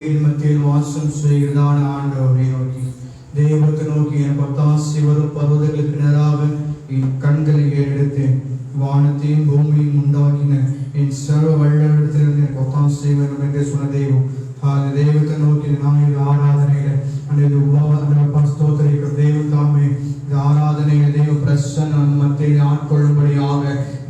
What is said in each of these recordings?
மத்தியில் வாசம் செய்கிறதான ஆண்டவரை நோக்கி தெய்வத்தை நோக்கி என் பத்தாசி வரும் பருவதங்களுக்கு நேராக என் கண்களை ஏறெடுத்து வானத்தையும் பூமியும் உண்டாக்கின என் சர்வ வல்லவரிடத்திலிருந்து எனக்கு ஒத்தாசை செய்ய வேண்டும் என்று சொன்ன தெய்வம் அந்த தெய்வத்தை நோக்கி நான் ஆராதனையில அந்த ஸ்தோத்திரிக்கிற தெய்வம் தாமே இந்த ஆராதனையில தெய்வ பிரசன்னம் மத்தியில் ஆட்கொள்ளும்படியாக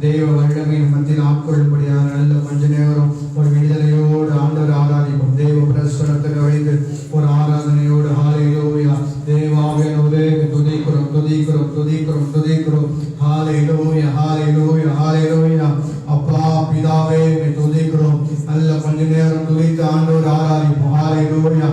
தெய்வ வல்லமையின் மத்தியில் ஆட்கொள்ளும்படியாக நல்ல கொஞ்ச நேரம் ஒரு விடுதலையோடு ஆண்டவர் ஆராதிப்போம். தெய்வ பிரசனத்தை வைத்து ஒரு ஆராதனையோடு ஹalleluya தேவாவியானவரே துதிக்கிறோம் துதிக்கிறோம் துதிக்கிறோம் துதிக்கிறோம் ஹalleluya ஹalleluya ஹalleluya அப்பா பிதாவே துதிக்கிறோம். நல்ல கொஞ்ச நேரம் துதித்து ஆண்டவர் ஆராதிப்போம். ஹalleluya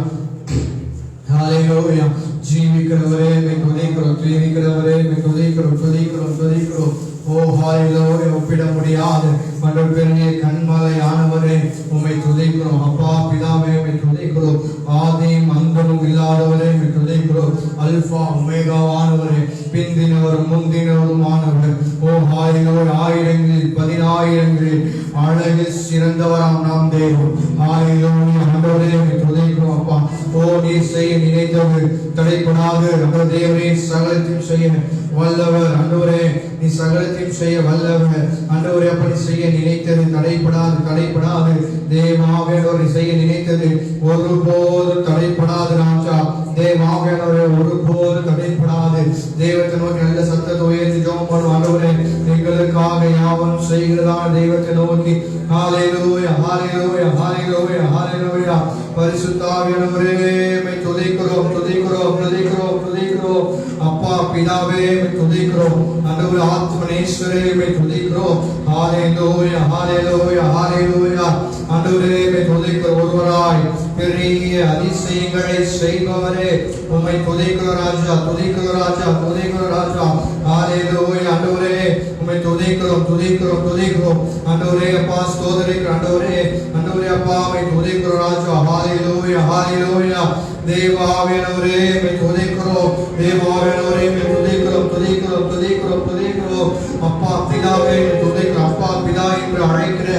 ஹalleluya ஜீவிக்கிறவரே துதிக்கிறோம் ஜீவிக்கிறவரே துதிக்கிறோம் துதிக்கிறோம் துதிக்கிறோம். ஓ ஹalleluya ஒப்பிட முடியாத மண்டல் பெரிய கண்மலையானவரே உம்மை துதிக்கிறோம். அப்பா பிதாவே உம்மை துதிக்கிறோம். ஆதியும் அந்தமும் இல்லாதவரே உம்மை துதிக்கிறோம். அல்பா ஒமேகாவானவரே பிந்தினவரும் முந்தினவருமானவர். ஓ ஹalleluya ஆயிரங்களில் பதினாயிரங்களில் அழகு சிறந்தவராம் நாம் தேவன். ஹalleluya ஆண்டவரே உம்மை துதிக்கிறோம். அப்பா ஓ நீர் செய்ய நினைத்தது தடைப்படாது. அந்த தேவனே சகலத்தையும் செய்ய வல்லவர். ஆண்டவரே நீ சகலத்தையும் செய்ய வல்லவர். ஆண்டவரே அப்படி செய்ய நினைத்தது தடைப்படாது தடைப்படாது. தேவாவியானவரை செய்ய நினைத்தது ஒருபோது தடைப்படாது. ராஜா தேவாவியானவரை ஒருபோது தடைப்படாது. தெய்வத்தை நோக்கி நல்ல சத்தத்தை உயர்த்தி ஜெபம் பண்ணுவோம். ஆண்டவரே எங்களுக்காக யாவும் செய்கிறதான தெய்வத்தை நோக்கி ஹalleluya ஹalleluya ஹalleluya ஹalleluya பரிசுத்த ஆவியானவரே உம்மை துதிக்கிறோம் துதிக்கிறோம் துதிக்கிறோம் துதிக்கிறோம். அப்பா பிதாவே உம்மை துதிக்கிறோம். ஆண்டவரே ஆத்மனேஸ்வரே உம்மை துதிக்கிறோம். ஹalleluya ஹalleluya ஹalleluya ஆண்டவரே உம்மை துதிக்கிறோம். ஒருவராய் பெரிய அதிசயங்களை செய்பவரே உம்மை துதிக்கிறோம் ராஜா துதிக்கிறோம் ராஜா துதிக்கிறோம் ராஜா. ஹalleluya ஆண்டவரே உம்மை துதிக்கிறோம் துதிக்கிறோம் துதிக்கிறோம். ஆண்டவரே அப்பா ஸ்தோத்திரிக்கிறோம். ஆண்டவரே ஆண்டவரே அப்பா உம்மை துதிக்கிறோம் ராஜா. ஹalleluya ஹalleluya தேவாவியானவரே உம்மை துதிக்கிறோம். தேவாவியானவரே உம்மை துதிக்கிறோம் துதிக்கிறோம் துதிக்கிறோம் துதிக்கிறோம். அப்பா பிதாவே துதிக்கிறோம். அப்பா பிதா என்று அழைக்கிற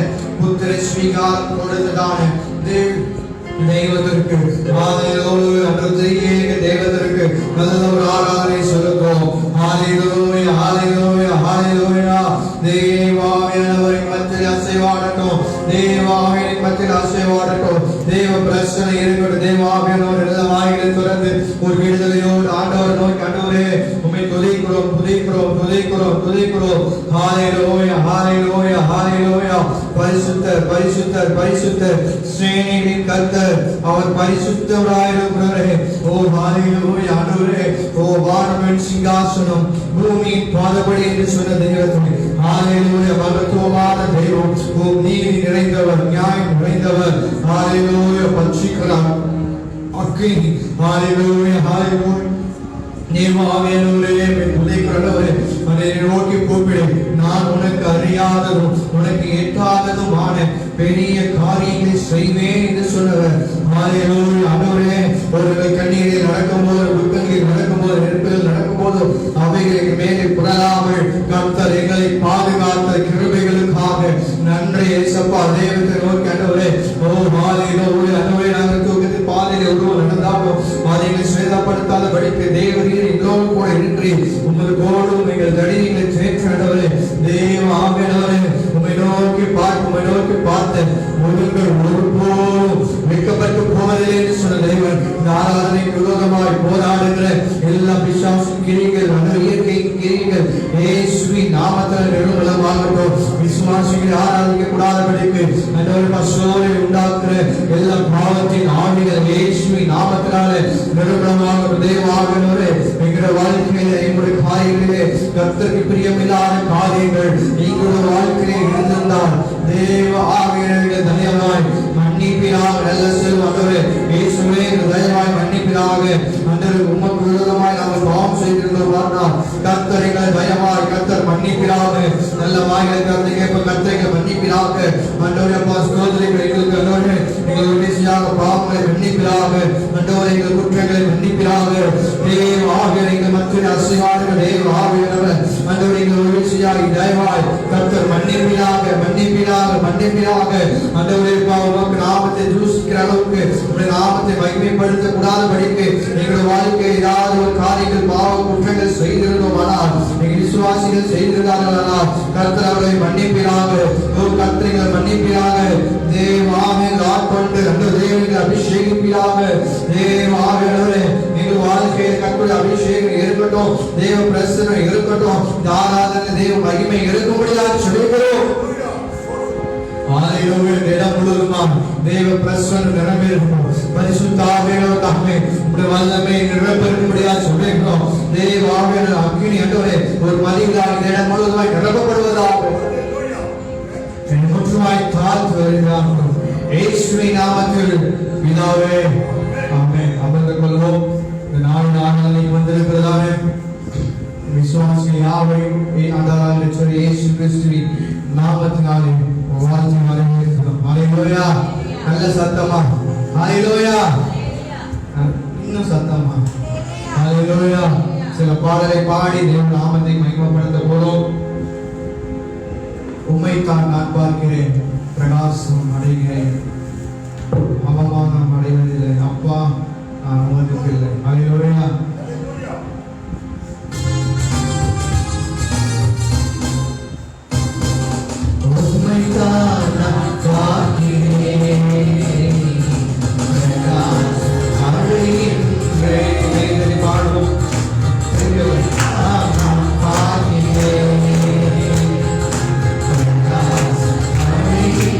புத்திர ஸ்வீகாரம் கொடுத்ததான தெய்வத்திற்கு ஹalleluya அன்றைய தெய்வத்திற்கு நல்ல ஒரு ஆராதனை செலுத்துவோம். ஹalleluya ஹalleluya ஹalleluya தேவாவியானவரின் மத்தியில் அசைவாடட்டும். தேவாவியின் மத்தியில் அசைவாடட்டும். தேவ பிரசன்னை இருக்கட்டும். தேவாவியானவர் எல்லா வாயிலை திறந்து ஒரு விடுதலையோடு ஆண்டவர் நோக்கி ஆண்டவரே உம்மை துதிக்கிறோம் துதிக்கிறோம் துதிக்கிறோம் துதிக்கிறோம். ஹalleluya ஹalleluya ஹalleluya பரிசுத்தர் பரிசுத்தர் பரிசுத்தர் சேனைகளின் கர்த்தர் அவர் பரிசுத்தராயிருக்கிறாரே. ஓ ஹalleluya ஆண்டவரே ஓ வானத்தின் சிங்காசனம் பூமியின் பாதபடி என்று சொன்ன தெய்வமே ஹalleluya மகத்துவமான தெய்வம். ஓ நீதி நிறைந்தவர் நியாயம் நிறைந்தவர். ஹalleluya பரிசுத்தராம் அக்கினி ஹalleluya ஹalleluya தேவாவியானவரே துதிக்கிறவரே அவரை நோக்கி கூப்பிடு. நான் உனக்கு அறியாததும் உனக்கு எட்டாததுமான பெரிய காரியங்களை செய்வேன் என்று சொன்னவர். ஹalleluya ஆண்டவரே ஒருவேளை கண்ணீரில் நடக்கும்போது துக்கங்களில் நடக்கும்போது நெருப்பில் நடக்கும்போது அவைகளுக்கு மேலே புரளாமல் கர்த்தர் எங்களை பாதுகாத்த கிருபைகளுக்காக நன்றி ஏசப்பா. தேவத்தை நோக்கி ஆண்டவரே ஓ ஹalleluya ஆண்டவரே நாங்கள் தூக்கத்தில் பாதையில் ஒருவர் நடந்தாலும் பாதைகளை சேதப்படுத்தாதபடிக்கு தேவரீர் எங்களோடு கூட நின்று உமது கோடும் எங்கள் தடிகளை சேர்க்கிறவரே தேவ ஆவியானவரே உம்மை நோக்கி பார்த்து முழுங்கள் ஒருபோதும் வெட்கப்பட்டு போவதில்லை என்று சொன்ன தேவன் இந்த ஆராதனைக்கு விரோதமாய் போராடுகிற எல்லா பிசாசின் கிரியைகள் இயற்கையின் கிரியைகள் இயேசுவின் நாமத்தில் நிர்மூலமாகட்டும். விசுவாசிகளை ஆராதிக்க கூடாதபடிக்கு ஆண்டவர் பசுவை உண்டாக்குற எல்லா பாவத்தின் ஆவிகள் இயேசுவின் நாமத்தினாலே நிர்மூலமாகட்டும். தேவ ஆவியானவரே எங்களுடைய வாழ்க்கையிலே எங்களுடைய காரியங்களிலே கர்த்தருக்கு பிரியமில்லாத காரியங்கள் எங்களுடைய வாழ்க்கையிலே இருந்திருந்தால் தேவ ஆவியானவரே தயவாய் மன்னிப்பீராக. நல்ல செல்வந்தவரே இயேசுவே தயவாய் மன்னிப்பீராக. ஆண்டவரே உமக்கு விரோதமாய் நாங்கள் பாவம் செய்திருந்தோம். கர்த்தர் எங்களை தயவாய் கர்த்தர் மன்னிப்பீராக. நல்ல வாய்களை கர்த்தரை கேட்ப கர்த்தரை மன்னிப்பீராக. ஆண்டவரே அப்பா ஸ்தோத்திரிக்கிறோம். எங்களுக்கு ஆண்டவரே எங்கள் வீழ்ச்சியாக பாவங்களை மன்னிப்பீராக. ஆண்டவரே எங்கள் குற்றங்களை மன்னிப்பீராக. தேவ ஆவியானவரே எங்கள் மத்தியில் அசைவாடுகிற தேவ ஆவியானவர் ஆண்டவரே எங்கள் வீழ்ச்சியாக தயவாய் கர்த்தர் கர்த்தர் மன்னிப்பீராக மன்னிப்பீராக மன்னிப்பீராக. ஆண்டவரே உமக்கு நாமத்தை தூஷிக்கிற அளவுக்கு உங்களுடைய நாமத்தை மகிமைப்படுத்த கூடாதபடிக்கு எங்களுடைய வாழ்க்கை ஏதாவது ஒரு காரியங்கள் பாவ குற்றங்கள் செய்திருந்தோமானால் எங்கள் விசுவாசிகள் செய்திருந்தார்களானால் கர்த்தர் அவர்களை மன்னிப்பீராக. கர்த்தரை மன்னிப்பீராக. தேவாவே ஆட்கொண்டு அந்த தேவனுக்கு அபிஷேகிப்பீராக. தேவாவே எங்கள் வாழ்க்கையில் கர்த்தருடைய அபிஷேகம் இருக்கட்டும், தேவ பிரசன்னம் இருக்கட்டும், ஆராதனை தேவ மகிமை இருக்கும்படியாக சொல்லுகிறோம். இடம் முழுவதும் தேவ பிரசன்னம் நிரம்பியிருக்கணும். பரிசுத்த ஆவியானவர் தாமே உம்முடைய வல்லமை நிரப்பப்படும்படியாக சொல்லுகிறோம். தேவ ஆவியானவர் அக்கினி ஆண்டவரே ஒரு மதியாக இந்த இடம் முழுவதுமாய் நிரப்பப்படுவதாக முற்றுமாய் தாழ்த்து வருகிறார்கள். இயேசுவின் நாமத்தில் பிதாவே ஆமென். அமர்ந்து கொள்வோம். இந்த நாளில் வந்திருக்கிறதான விசுவாசிகள் யாவையும் ஆண்டவராகிய சொல்லி இயேசு கிறிஸ்துவின் நாமத்தினாலே வாழ்த்து வரவேற்கிறோம். ஹல்லேலூயா. நல்ல சத்தமா ஹல்லேலூயா. இன்னும் சத்தமா ஹல்லேலூயா. சில பாடலை பாடி தேவ நாமத்தை மகிமைப்படுத்த போறோம். உம்மைத்தான் நான் பார்க்கிறேன், பிரகாசம் அடைகிறேன், அவமானம் அடைவதில்லை. அப்பா நான் உமக்கு இல்லை. ஹல்லேலூயா. உம்மைத்தான் நான் பார்க்கிறேன், பிரகாசம் அடைகிறேன். பாடுவோம். நான் பார்க்கிறேன், பிரகாசம் அடைகிறேன்.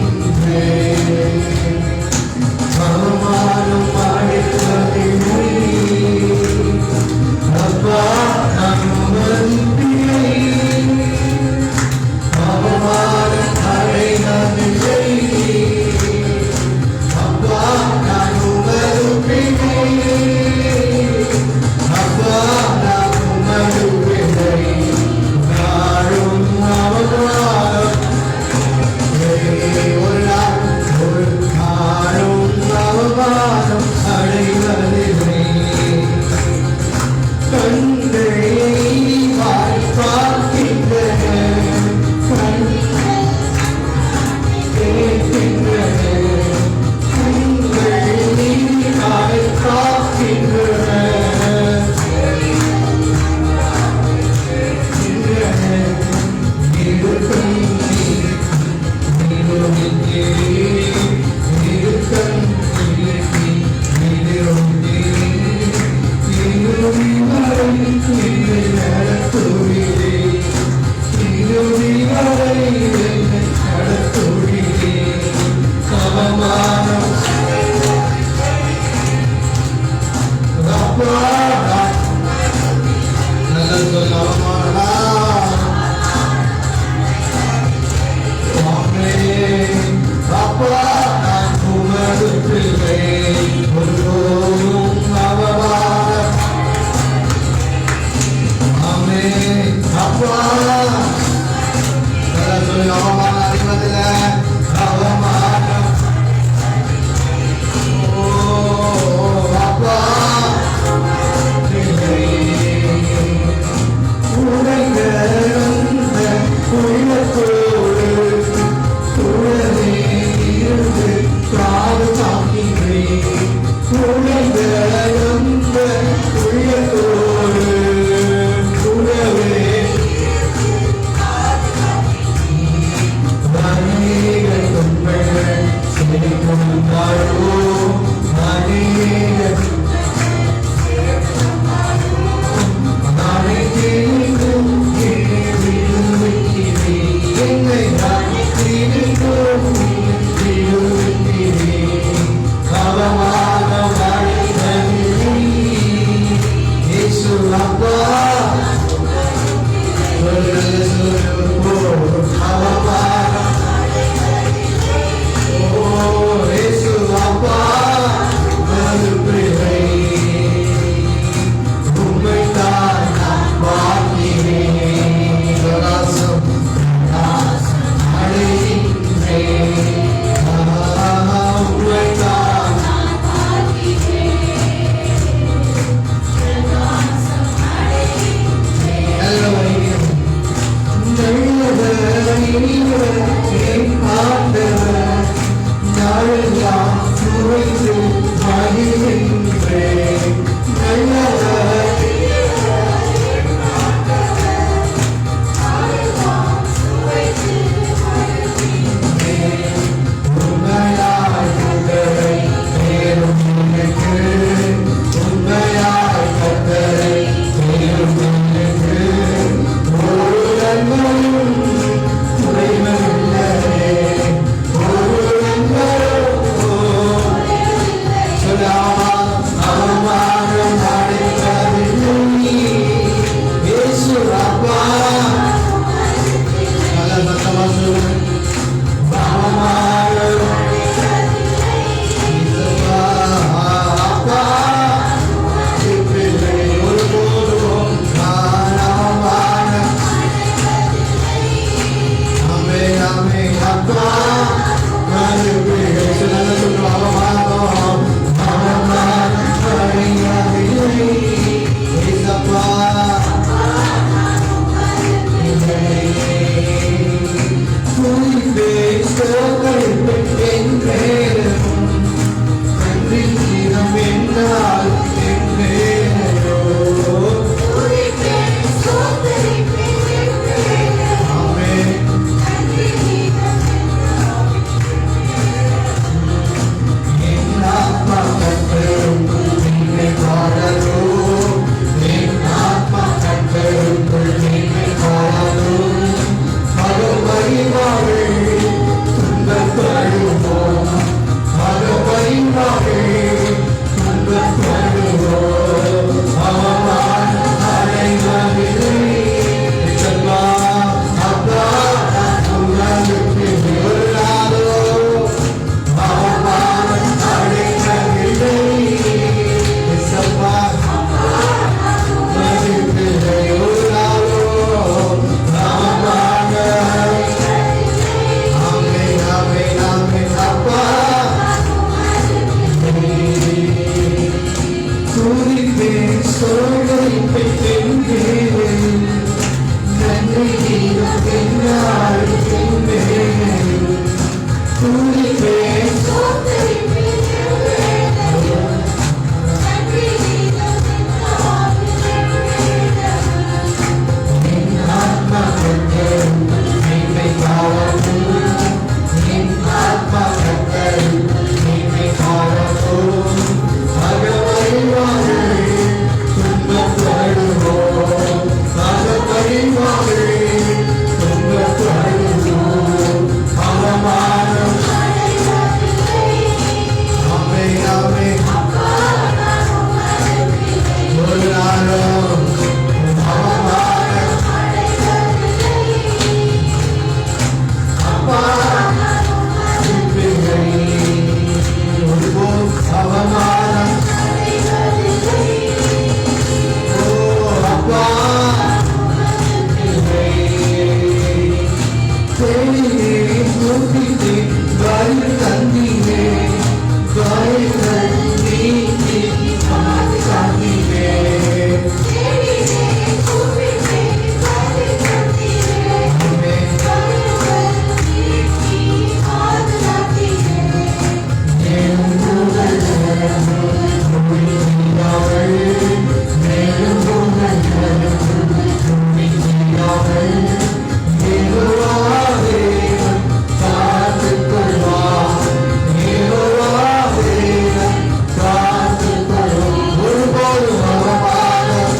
என்னால் என்மேலையோ ஆமென். என் ஆத்மா கர்த்தருக்குள் மேன்மை பாராட்டும். என் ஆத்மா கர்த்தருக்குள் மேன்மை பாராட்டும். மறுபடிவாழ் துன்பப்படுவோம். மறுபடிவாழ் துன்பப்படுவோம். அவமானம் அடைவதில்லை. அப்பா அப்பா உங்களுக்கு ஒரு நாளோ அவமானம் அடைவதில்லை. அப்பா உங்களுக்கு ஒரு நாளோ அவமானம். ஆமென் ஆமென் ஆமென். அப்பா துதிப்பேன் சோதரிப்பேன் என்கிறேன். நன்றி தீரும் என்னால் என்கிறேன். துதிப்பேன் என் ஆத்மா கர்த்தருக்குள் மேன்மை பாராட்டும். என் ஆத்மா கர்த்தருக்குள் மேன்மை பாராட்டும். அகமகிழ்வாழ் துன்பப்படுவோம். அகமகிழ்வாழ் துன்பப்படுவோம். அவமானம் ஆமென் ஆமென். ஒரு நாளும் அவமானம் அப்பா இல்லை. ஒருபோதும் அவமானம் ஓ அப்பா இல்லை. தேடினேன் நோக்கினேன் வழி தந்தீனேன். வழிகள் நீக்கி பாதுகாத்தீனேன். ஆமென். மேலும் புகழ் மேலும் புகழ் தேவன் காத்துக் கொள்வார். தேவன் காத்துக் கொள்வார். ஒருபோதும் அவமானம்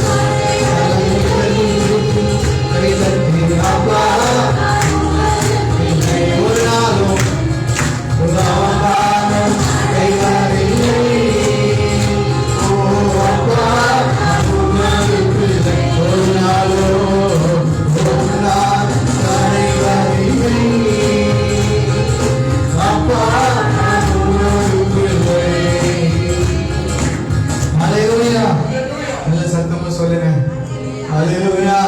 அப்பா இல்லை. ஒரு நாளும் அவமானம் கைவரில்லை. ஓ அப்பா உங்களுக்கு ஒரு நாளோ ஒரு நாள் கைவரில்லை. அப்பா உங்களுக்கு அல்லேலூயா. நல்ல சத்தமா சொல்லுங்க அல்லேலூயா.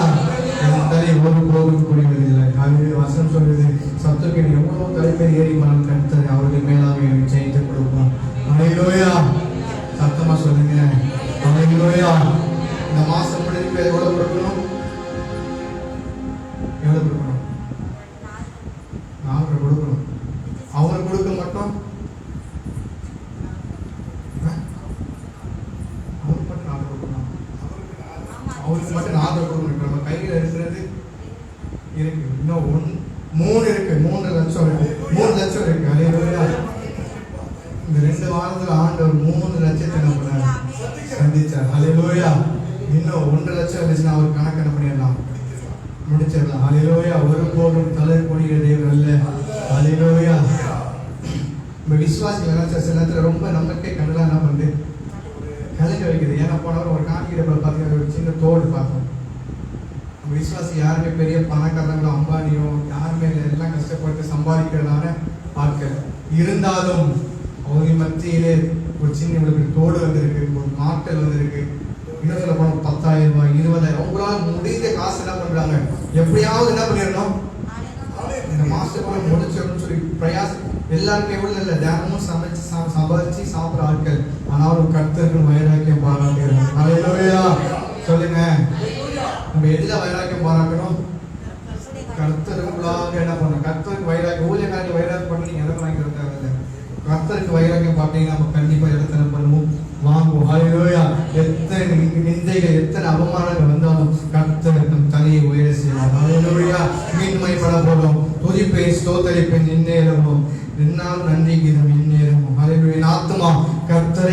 என் தலை ஒருபோதும் குடிவதில்லை. அல்லேலூயா. வசனம் சொல்லுது சத்துக்கு எவ்வளவு தலைப்பேர் ஏறி மனம் கர்த்தர் அவர்கள் மேலாக எனக்கு ஜெயித்து கொடுப்பான். அல்லேலூயா. சத்தமா சொல்லுங்க அல்லேலூயா. இந்த மாசம் முடிஞ்சு எவ்வளவு கொடுக்கணும்? எவ்வளவு கொடுக்கணும்? 4 கொடுக்கணும். அவங்களுக்கு கொடுக்க மட்டும் அவருக்கு மட்டும் 4 கொடுக்கணும். அவருக்கு மட்டும் 4 கொடுக்கணும். நம்ம கையில் இருக்கிறது இருக்கு. இன்னும் 3 இருக்கு. 3 லட்சம் இருக்கு. 3 லட்சம் இருக்கு. அல்லேலூயா. இந்த 2 வாரத்துல ஆண்டவர் 3 லட்சத்தை நம்ம சந்திச்சார். அல்லேலூயா. இன்னும் 1 லட்சம் இருந்துச்சுன்னா அவர் கணக்கு என்ன பண்ணிடலாம், முடிச்சிடலாம். அல்லேலூயா. ஒருபோதும் தலை குனிகிற தேவன் அல்ல. அல்லேலூயா. நம்ம விசுவாசிகள் நினைச்ச சில நேரத்தில் ரொம்ப நம்பிக்கை கண்டலாம் என்ன பண்ணுது, கலங்க வைக்குது. ஏன்னா போனவர் ஒரு காணிக்கிற பார்த்தீங்கன்னா ஒரு சின்ன தோடு பார்த்தோம். விசுவாசி யாருமே பெரிய பணக்காரங்களோ அம்பானியோ யாருமே எல்லாம் கஷ்டப்பட்டு சம்பாதிக்கிறதான ஆட்கள் இருந்தாலும் அவங்க மத்தியிலே ஒரு சின்ன இவங்களுக்கு தோடு வந்திருக்கு, ஒரு மாட்டல் வந்திருக்கு. இன்னும் சொல்ல போனோம் 10,000 ரூபாய் 20,000 அவங்களால முடிந்த காசு என்ன பண்றாங்க, எப்படியாவது என்ன பண்ணிடணும் இந்த மாசத்துக்குள்ள முடிச்சிடணும்னு சொல்லி பிரயாசம். எல்லாருக்கும் எவ்வளவு இல்லை, தினமும் சமைச்சு சமைச்சு சாப்பிட்ற ஆட்கள். ஆனாலும் கர்த்தருக்கு வைராக்கியம் பாராட்டுகிறாங்க. அல்லேலூயா சொல்லுங்க. நம்ம எதுல வைராக்கியம் பாராட்டணும்? கர்த்தருக்குள்ளாக என்ன பண்ணணும்? கர்த்தருக்கு வைராக்கியம். ஊழியக்காரங்க வைராக்கியம் பண்ணி நீங்க எதை வாங்கிக்கிறது தேவையில்லை. கர்த்தருக்கு வைராக்கியம் பார்த்தீங்கன்னா நம்ம கண்டிப்பா இடத்துல பண்ணுவோம், வாங்குவோம்.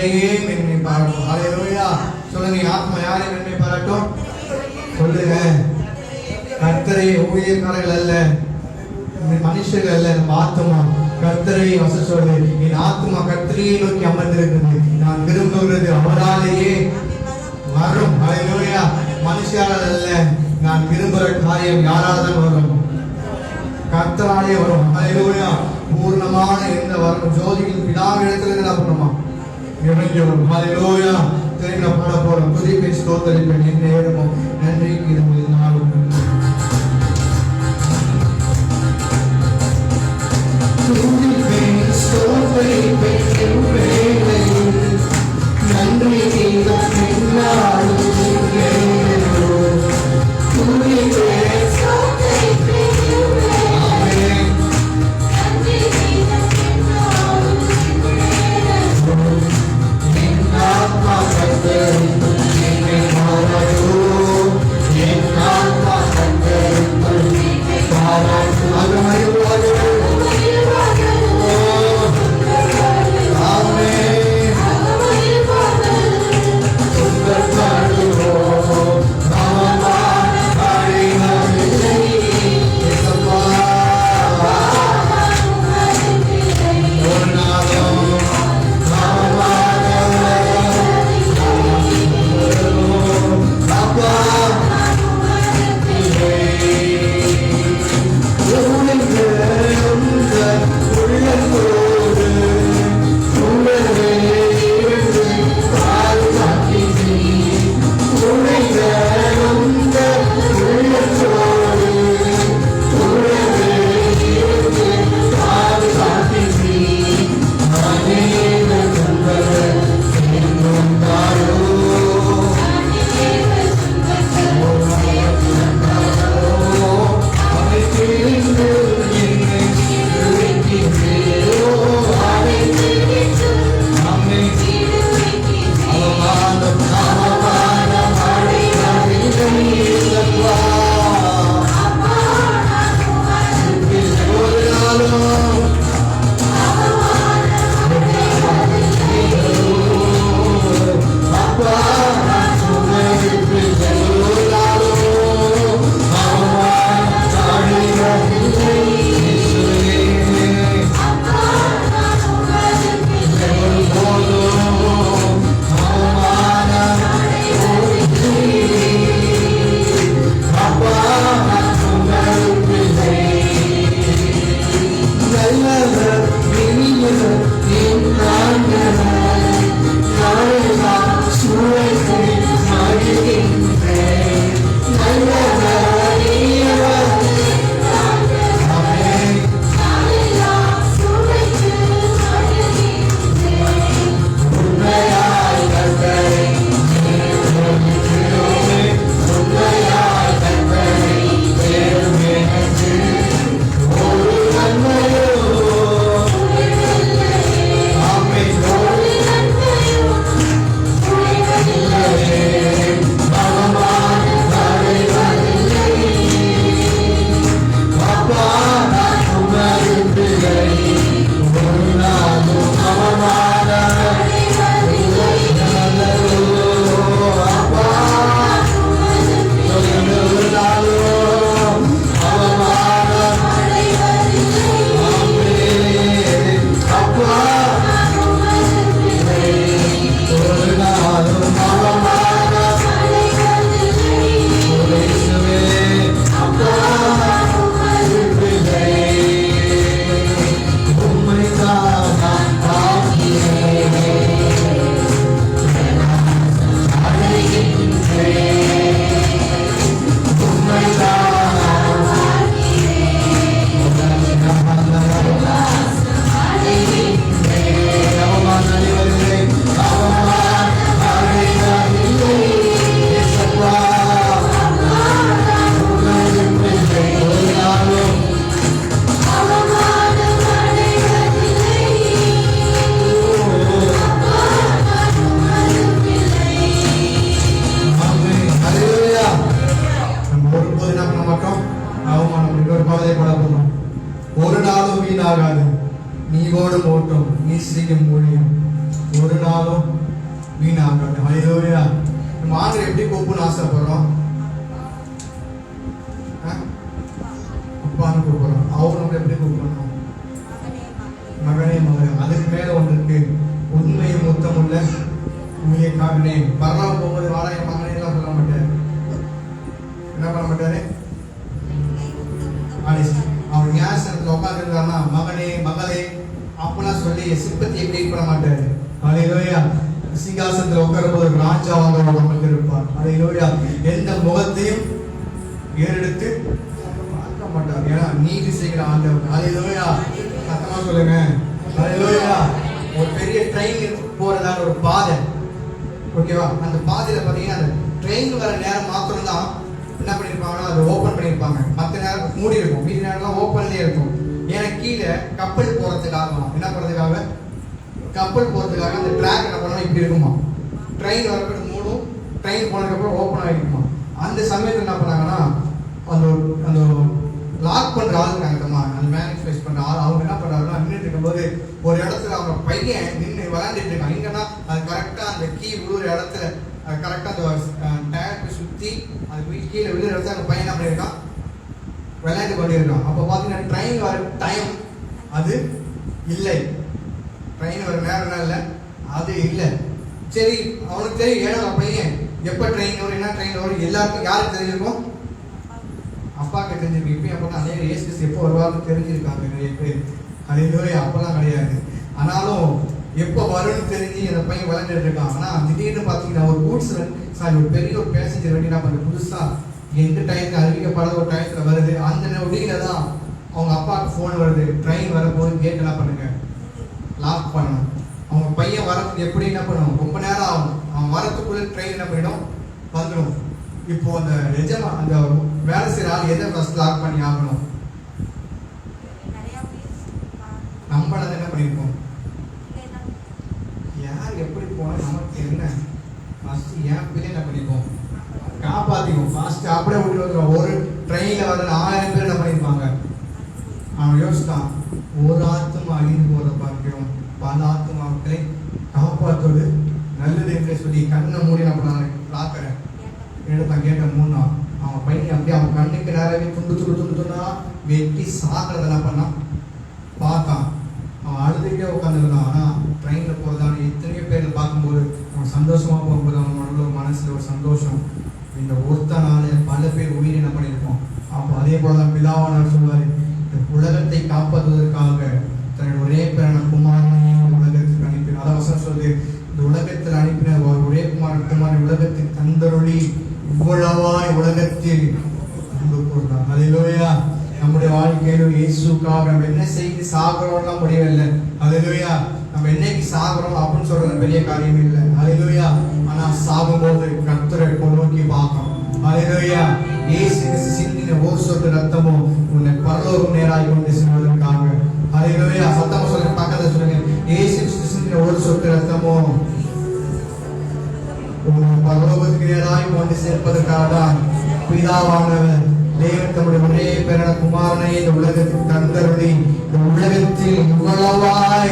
கர்த்தரையே மேன்மை பாராட்டும். ஹல்லேலூயா. சொல்லுங்க, ஆத்மா யாரை மேன்மை பாராட்டும்? சொல்லுங்க, கர்த்தரை. ஊழியக்காரர்கள் அல்ல, மனுஷர்கள் அல்ல, நம்ம ஆத்மா கர்த்தரை வசம். என் ஆத்மா கர்த்தரையை நோக்கி அமர்ந்திருக்கிறது. நான் விரும்புகிறது அவராலேயே வரும். ஹல்லேலூயா. மனுஷரால் அல்ல, நான் விரும்புகிற காரியம் யாரால் தான் வரும்? கர்த்தராலே வரும். ஹல்லேலூயா. பூர்ணமான எந்த வரும் ஜோதிகள் பிதாவிடத்திலிருந்து என்ன பண்ணுமா? இறங்கி வரும். ஹல்லேலூயா. திரும்ப பாட போறோம். துதிப்பை ஸ்தோத்திரிப்பேன் என் நேரமும் நன்றிக்கு இது நாளும். துதிப்பேன் ஸ்தோத்திரிப்பேன் என் வேளையில் நன்றி என்னாலும் வீணாகாது. நீ ஓடும் ஓட்டம், நீ செய்யும் ஊழியம் ஒரு நாளும் வீணாகட்டும். ஹல்லேலூயா. நம்ம ஆண்டவர் எப்படி கூப்பிடணும்னு ஆசைப்படுறோம்? அப்பான்னு கூப்பிடுறோம். அவர் நம்ம எப்படி கூப்பிடணும்? மகனே மகனே. அதுக்கு மேல ஒன்று இருக்கு, உண்மையும் முத்தமுள்ள ஊழியக்காரனே. பரவாயில்ல போகும்போது வாடகை மகனே எல்லாம் சொல்ல மாட்டாரு. என்ன பண்ண மாட்டாரு? அவர் நியாயஸ்தானத்துல உட்காந்துருக்காருன்னா மகனே மகளே அப்பெல்லாம் சொல்லி சிம்பத்தியை கிரியேட் பண்ண மாட்டாரு. ஹல்லேலூயா. சிங்காசனத்துல உட்காரும் போது ராஜாவாக நமக்கு இருப்பார். ஹல்லேலூயா. எந்த முகத்தையும் ஏறெடுத்து பார்க்க மாட்டார். ஏன்னா நீதி செய்கிற ஆண்டவர். ஹல்லேலூயா. சத்தமா சொல்லுங்க. ஹல்லேலூயா. ஒரு பெரிய ட்ரெயின் போறதான ஒரு பாதை, ஓகேவா? அந்த பாதையில பாத்தீங்கன்னா அந்த ட்ரெயின் வர நேரம் மாத்திரம் தான் என்ன பண்ணிருப்பாங்கன்னா அதை ஓபன் பண்ணிருப்பாங்க. மற்ற நேரம் மூடி இருக்கும், மீதி நேரம் ஓப்பன்லயே இருக்கும். ஏன்னா கீழே கப்பல் போறதுக்காக, என்ன பண்றதுக்காக, கப்பல் போறதுக்காக அந்த ட்ராக் என்ன பண்ணணும், இப்படி இருக்குமா, ட்ரெயின் வரப்போ மூடும், ட்ரெயின் போனதுக்கு அப்புறம் ஓப்பன் ஆகிருக்குமா. அந்த சமயத்தில் என்ன பண்ணாங்கன்னா அந்த அந்த லாக் பண்ற ஆள் இருக்காங்கம்மா, அந்த மேனேஜ் பண்ற ஆள், அவங்க என்ன பண்றாங்கன்னா நின்றுட்டு இருக்கும்போது ஒரு இடத்துல அவங்க பையன் நின்று விளையாண்டுட்டு இருக்கான். எங்கன்னா அது கரெக்டா அந்த கீ விழுற இடத்துல கரெக்டா அந்த டயருக்கு சுத்தி அது கீழே விழுற இடத்துல அந்த பையன் என்ன பண்ணிருக்கான், விளையாண்டு கொண்டிருக்கான். அப்ப பாத்தீங்கன்னா ட்ரெயின் வர டைம் அது இல்லை, ட்ரெயின் வர நேரம் இல்லை, அது இல்லை. சரி, அவனுக்கு தெரியும் ஏன்னா பையன் எப்ப ட்ரெயின் வரும், என்ன ட்ரெயின் வரும் எல்லாருக்கும் யாருக்கு தெரிஞ்சிருக்கும், அப்பாவுக்கு தெரிஞ்சிருக்கு. இப்போ அப்போ நிறைய ஏசஸ் எப்போ வருவாருன்னு தெரிஞ்சிருக்காங்க நிறைய பேர். ஹல்லேலூயா. அப்பெல்லாம் கிடையாது. ஆனாலும் எப்போ வரும்னு தெரிஞ்சு அந்த பையன் விளையாண்டுட்டு இருக்கான். ஆனால் திடீர்னு பார்த்தீங்கன்னா ஒரு கூட்ஸ் ஒரு பெரிய ஒரு பேசஞ்சர் வண்டி என்ன பண்ணுறது, புதுசாக எந்த டைத்துக்கு அறிவிக்கப்படாத ஒரு டைத்தில் வருது. அந்த நொடியில தான் அவங்க அப்பாவுக்கு ஃபோன் வருது, ட்ரெயின் வரும்போது கேட் என்ன பண்ணுங்க, லாக் பண்ணணும். அவங்க பையன் வரத்துக்கு எப்படி என்ன பண்ணணும், ரொம்ப நேரம் ஆகும். அவன் வரத்துக்குள்ள ட்ரெயின் என்ன பண்ணிடும், வந்துடும். இப்போ அந்த நிஜமா அந்த வேலை செய்யற ஆள் எதை ஃபர்ஸ்ட் லாக் பண்ணி ஆகணும், நம்மள என்ன பண்ணிருக்கோம், யார் எப்படி போனா நமக்கு என்ன, ஃபர்ஸ்ட் ஏன் பிள்ளை என்ன பண்ணிருக்கோம், காப்பாத்திக்கும். ஃபர்ஸ்ட் அப்படியே விட்டு வந்துடும். ஒரு ட்ரெயின்ல வர 1000 பேர் என்ன பண்ணிருப்பாங்க, அவன் யோசித்தான், ஒரு ஆத்துமா அழிந்து போறத பார்க்கிறோம், பல ஆத்துமாக்களை காப்பாற்றுவது நல்லது என்று சொல்லி கண்ணை மூடி நம்ம லாக்கிறேன் எடுத்தான். கேட்ட மூணா அவன் பையன் அப்படியே அவன் கண்ணுக்கு நேரவே துண்டு துண்டு துண்டு துண்டா வெட்டி சாக்கிறத என்ன பண்ணான் பார்த்தான். அவன் அழுதுகிட்டே உட்காந்துருந்தான். ஆனால் ட்ரெயினில் போகிறதான எத்தனையோ பேர் பார்க்கும்போது அவன் சந்தோஷமாக போகும்போது அவன் மனசில் ஒரு சந்தோஷம். இந்த ஒருத்தனால பல பேர் உயிர் என்ன பண்ணியிருப்போம். அப்போ அதே போல தான் பிதாவானவர் சொல்வார், இந்த உலகத்தை காப்பாற்றுவதற்காக தன்னுடைய ஒரே பேரான குமாரனையும் உலகத்துக்கு அனுப்பினார். அதான் வசனம் சொல்லுது, இந்த உலகத்தில் அனுப்பின ஒரே குமாரன் உலகத்துக்கு தந்தருளி இவ்வளவாய் உலகத்தில் அன்பு கூர்ந்தார். ஹல்லேலூயா. நம்முடைய வாழ்க்கையில இயேசுக்காக நம்ம என்ன செய்து சாகிறோம்லாம் முடியவில்லை. ஹல்லேலூயா. நம்ம என்னைக்கு சாகிறோம் அப்படின்னு சொல்றது பெரிய காரியம் இல்லை. ஹல்லேலூயா. ஆனா சாகும்போது கர்த்தரை நோக்கி பார்க்கணும். ஹல்லேலூயா. இயேசு சிந்தின ஒரு சொட்டு ரத்தமும் உன்னை பரலோகம் நேராய் கொண்டு செல்வதற்காக. ஹல்லேலூயா. சத்தமா சொல்லுங்க, பக்கத்துல சொல்லுங்க, இயேசு சிந்தின ஒரு சொட்டு ரத்தமும் பரலோகத்துக்கு நேராய் கொண்டு சேர்ப்பதற்காக தான் பிதாவானவர் தேவன் தம்முடைய ஒரே பேரான குமாரனை இந்த உலகத்துக்கு தந்தருளி இந்த உலகத்தில் இவ்வளவாய்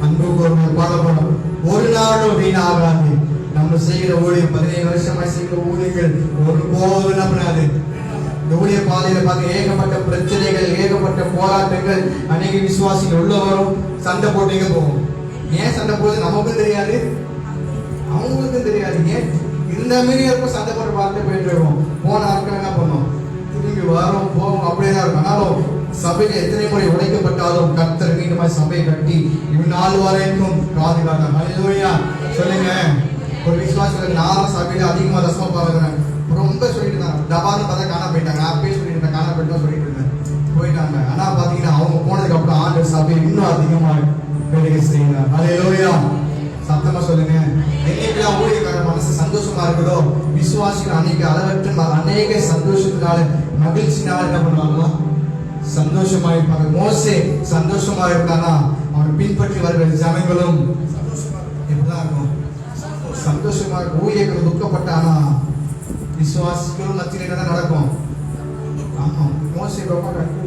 அன்பு கூர்ந்து பாடப்படும். ஒரு நாளும் வீணாகாது. நம்ம செய்கிற ஊழியம் 17 வருஷமாய் செய்கிற ஊழியர்கள் ஒருபோது நம்பினாது. இந்த ஊழிய பாதையில பார்க்க ஏகப்பட்ட பிரச்சனைகள், ஏகப்பட்ட போராட்டங்கள், அநேக விசுவாசிகள் உள்ள வரும், சண்டை போட்டீங்க போகும். ஏன் சண்டை போடுறது நமக்கும் தெரியாது, அவங்களுக்கும் தெரியாது. ஏன் இந்த மாரி இருக்கும், சண்டை போட்டு பார்த்து போயிட்டு இருக்கோம். போன ஆட்கள் என்ன பண்ணோம், திரும்பி வரும் போகும், அப்படியே தான் இருக்கும். ஆனாலும் சபையில் எத்தனை முறை உடைக்கப்பட்டாலும் கர்த்தர் மீண்டும் சபை கட்டி இந்நாள் வரைக்கும் பாதுகாத்தார். ஹல்லேலூயா. சொல்லுங்க. ஒரு விசுவாசத்தில் 4 சபையில அதிகமாக தசம பாருங்க ரொம்ப சொல்லிட்டு இருந்தாங்க. டபான்னு பார்த்தா காண போயிட்டாங்க. அப்பயே சொல்லிட்டு இருந்தேன், காண போயிட்டோம் சொல்லிட்டு இருந்தேன், போயிட்டாங்க. ஆனா பாத்தீங்கன்னா அவங்க போனதுக்கு அப்புறம் ஆண்டு சபை இன்னும் அதிகமாக வேலையை செய்யலாம். ஹல்லேலூயா. சத்தமா சொல்லுங்க. என்னைக்கெல்லாம் ஊழியக்கார மனசு சந்தோஷமா இருக்குதோ விசுவாசிகள் அன்னைக்கு அளவற்ற அநேக சந்தோஷத்தினால மகிழ்ச்சினால என்ன பண்ணுவாங்களோ சந்தோஷமா இருப்பாங்க. மோசே சந்தோஷமா இருந்தானா அவனை பின்பற்றி வருகிற ஜனங்களும் எப்படிதான் இருக்கும், சந்தோஷமா இருக்கும். ஊழியர்கள் துக்கப்பட்டானா விசுவாசிகளும் மத்தியில் என்ன நடக்கும். ஆமா, மோசே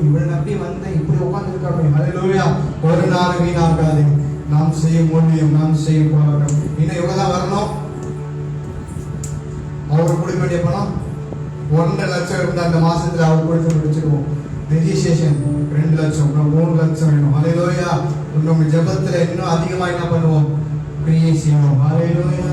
இவள் நம்பி வந்த இப்படி உட்கார்ந்து இருக்காங்க. ஹல்லேலூயா. ஒரு நாள் வீணாகாது. நாம் செய்யும் ஊழியம், நாம் செய்யும் போராட்டம் இன்னும் எவ்வளவுதான் வரணும், 1.5 லட்சம் இருந்தா அந்த மாசத்துல அவர் கொடுத்து முடிச்சிடுவோம். ரெஜிஸ்ட்ரேஷன் 2 லட்சம், அப்புறம் 3 லட்சம் வேணும். ஹalleluya. நம்ம ஜெபத்துல இன்னும் அதிகமா என்ன பண்ணுவோம்? கிரியை செய்வோம். ஹalleluya.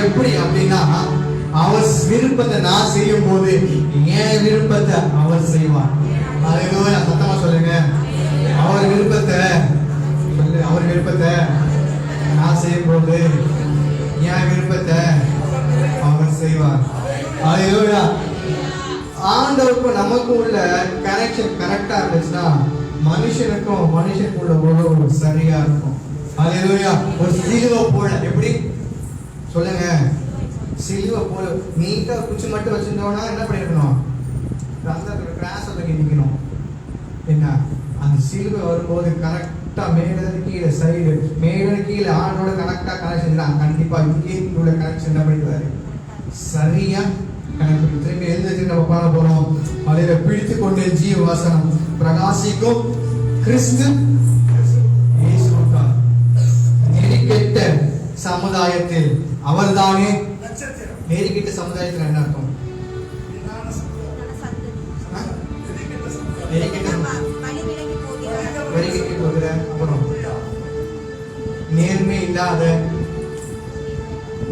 எப்படி அப்படின்னா அவர் விருப்பத்தை நான் செய்யும் போது என் விருப்பத்தை அவர் செய்வார். ஹalleluya. சத்தமா சொல்லுங்க. அவர் விருப்பத்தை நான் செய்யும் போது என் விருப்பத்தை அவர் செய்வார். ஹalleluya. ஆண்டவருக்கும் நமக்கும் உள்ள கனெக்ஷன் கரெக்டா இருந்துச்சுன்னா மனுஷனுக்கும் உள்ள உறவு சரியா இருக்கும். அல்லேலூயா. ஒரு சிலுவை போல எப்படி சொல்லுங்க, சிலுவை போல நீட்டா குச்சி மட்டும் வச்சிருந்தோம்னா என்ன பண்ணிருக்கணும், அந்த கிராஸ் நிக்கணும். என்ன அந்த சிலுவை வரும்போது கரெக்டா மேல கீழே சைடு மேல கீழே ஆண்டோட கரெக்டா கனெக்ஷன் கண்டிப்பா இங்கே உள்ள கனெக்ஷன் என்ன பண்ணிடுவாரு, சரியா கனெக்ட். திரும்பி எழுந்து நம்ம பாட போறோம். அதில் பிடித்து கொண்டு ஜீவ வசனம் பிரகாசிக்கும் கிறிஸ்து நெறிக்கெட்ட சமுதாயத்தில் அவர்தானே. நெறிக்கெட்ட சமுதாயத்தில் என்ன அர்த்தம்? அப்புறம் நேர்மை இல்லாத,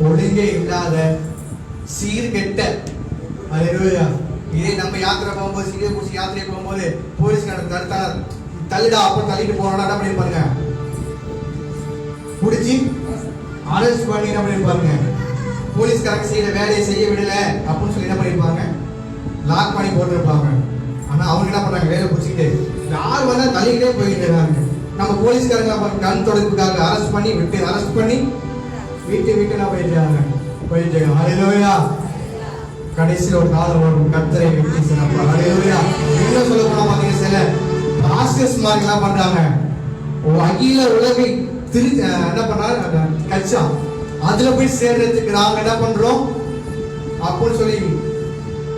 ஒழுங்கே இல்லாத, சீர்கெட்ட. அல்லேலூயா. இதே நம்ம யாத்திரை போகும்போது, சீரிய குடிச்சு யாத்திரை போகும்போது போலீஸ்காரன் தடுத்தா தள்ளிடா, அப்புறம் தள்ளிட்டு போனோம்னா என்ன பண்ணிருப்பாருங்க, குடிச்சு அரெஸ்ட் பண்ணி என்ன பண்ணிருப்பாருங்க, போலீஸ்காரங்க செய்யற வேலையை செய்ய விடல அப்படின்னு சொல்லி என்ன பண்ணிருப்பாங்க, லாக் பண்ணி போட்டுருப்பாங்க. ஆனா அவங்க என்ன பண்றாங்க, வேலை பிடிச்சிக்கிட்டு யார் வந்தா தள்ளிக்கிட்டே போயிட்டு இருக்காங்க. நம்ம போலீஸ்காரங்க கண் தொடர்புக்காக அரெஸ்ட் பண்ணி வீட்டு நான் போயிட்டு அல்லேலூயா. கடைசியில் ஒரு காலம் வரும், கர்த்தரை வெற்றி சிறப்பார். அல்லேலூயா. என்ன சொல்ல போனா பாத்தீங்க, சில பாஸ்டர்ஸ் மாதிரி எல்லாம் பண்றாங்க, அகில உலகை என்ன பண்றாங்க கட்சா, அதுல போய் சேர்றதுக்கு நாங்க என்ன பண்றோம் அப்படின்னு சொல்லி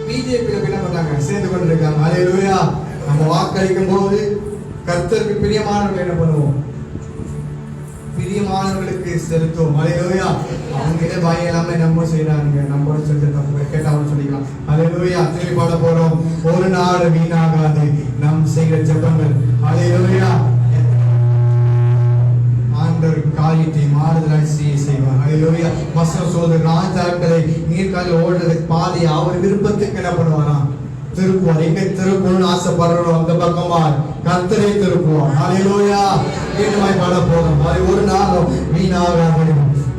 பிஜேபியில என்ன பண்றாங்க, சேர்ந்து கொண்டு இருக்காங்க. அல்லேலூயா. நம்ம வாக்களிக்கும் போது கர்த்தருக்கு பிரியமானவர்கள் என்ன பண்ணுவோம், பிரியமானவர்களுக்கு செலுத்துவோம். அல்லேலூயா. அவங்க பயம் எல்லாமே நம்ம செய்யறாங்க, நம்ம சொல்லிட்டு கேட்டாலும் சொல்லிக்கலாம். அல்லேலூயா. திரும்பி பாட போறோம். ஒரு நாள் வீணாகாது நம் செய்கிற ஜெபங்கள். அல்லேலூயா. ஆண்டவர் காரியத்தை மாறுதலாய் செய்வார். அல்லேலூயா. வசனம் சொல்லுது, ராஜாக்களை நீர்காலில் ஓடுறதுக்கு பாதையை அவர் விருப்பத்துக்கு என்ன பண்ணுவாராம், திருப்புவார். எங்க திருப்பணும்னு ஆசைப்படுறோம் அந்த பக்கமா கர்த்தரை திருப்புவார். அல்லேலூயா. வீட்டுமாய் பாட போதும். அது ஒரு நாளும் வீணாகாது.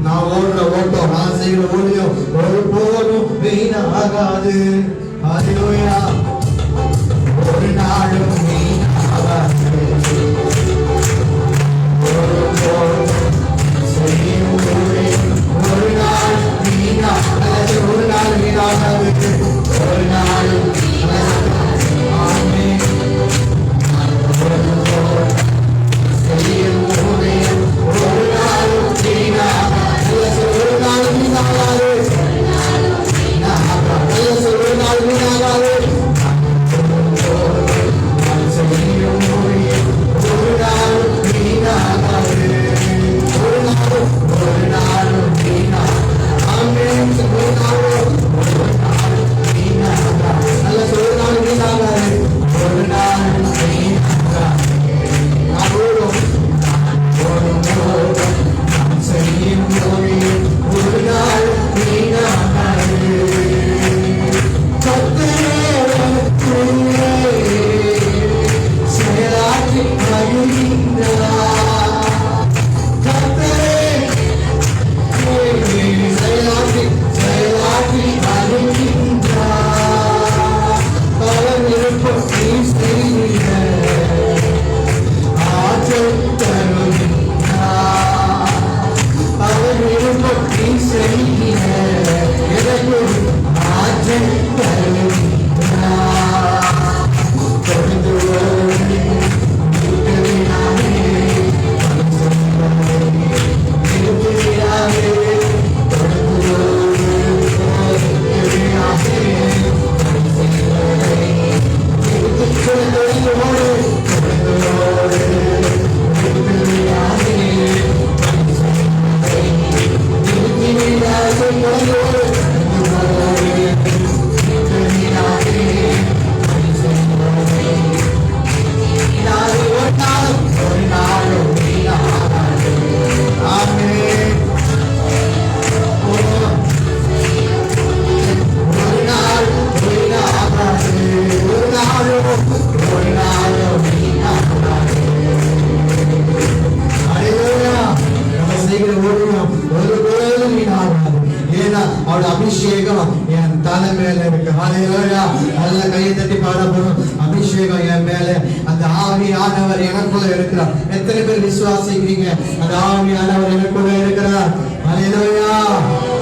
நான் ஓடுற ஓட்டம், நான் செய்கிற ஊழியம் ஒரு போதும் வீணாகாது. அல்லேலூயா. ஒரு நாளும் வீணாகாது. ஒரு நாள் வீணாகாது. ஒரு நாள் வீணாகாது. ஒரு நாள் ஏன்னா அவருடைய அபிஷேகம் என் தலை மேல இருக்கு. ஹல்லேலூயா. நல்ல கையை தட்டி பாடப்படும். அபிஷேகம் என் மேல, அந்த ஆவியானவர் எனக்குள்ள இருக்கிறார். எத்தனை பேர் விசுவாசிக்கிறீங்க அந்த ஆவியானவர் எனக்குள்ள இருக்கிறார்? ஹல்லேலூயா.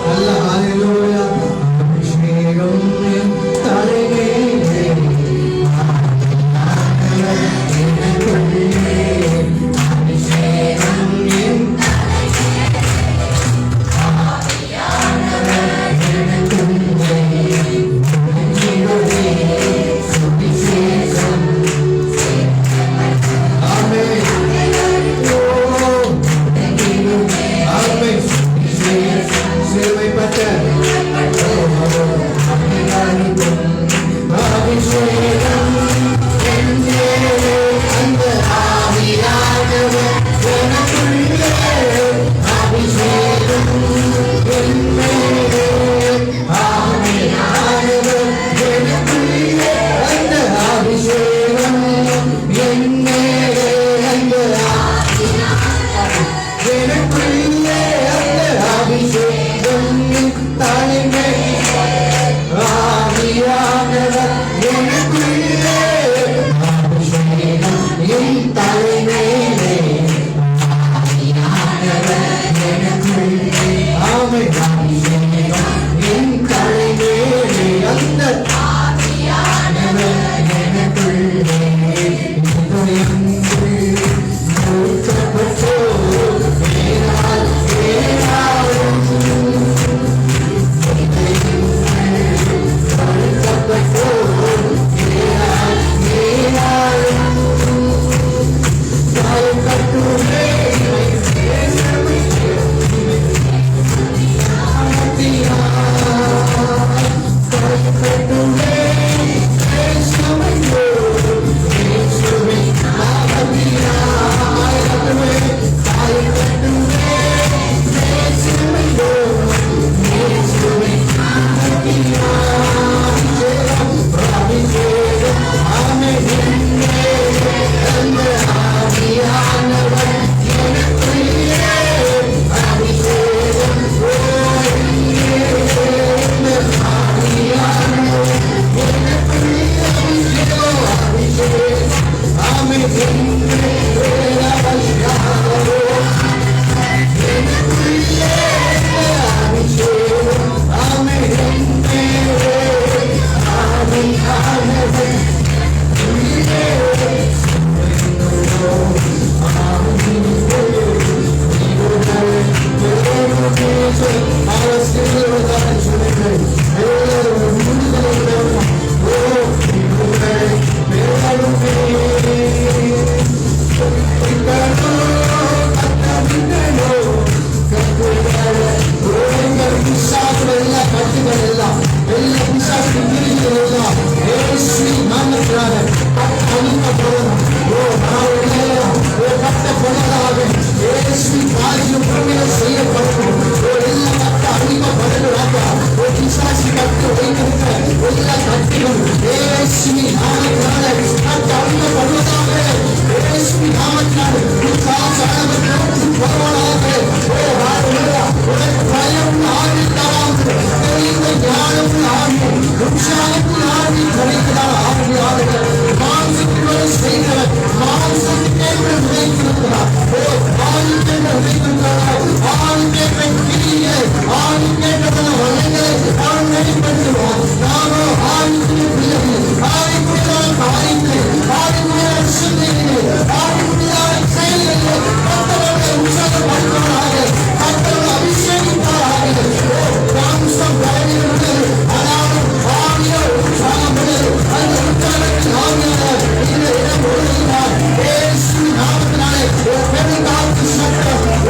நல்ல ஹல்லேலூயா. அபிஷேகம் என் தலை மேலே,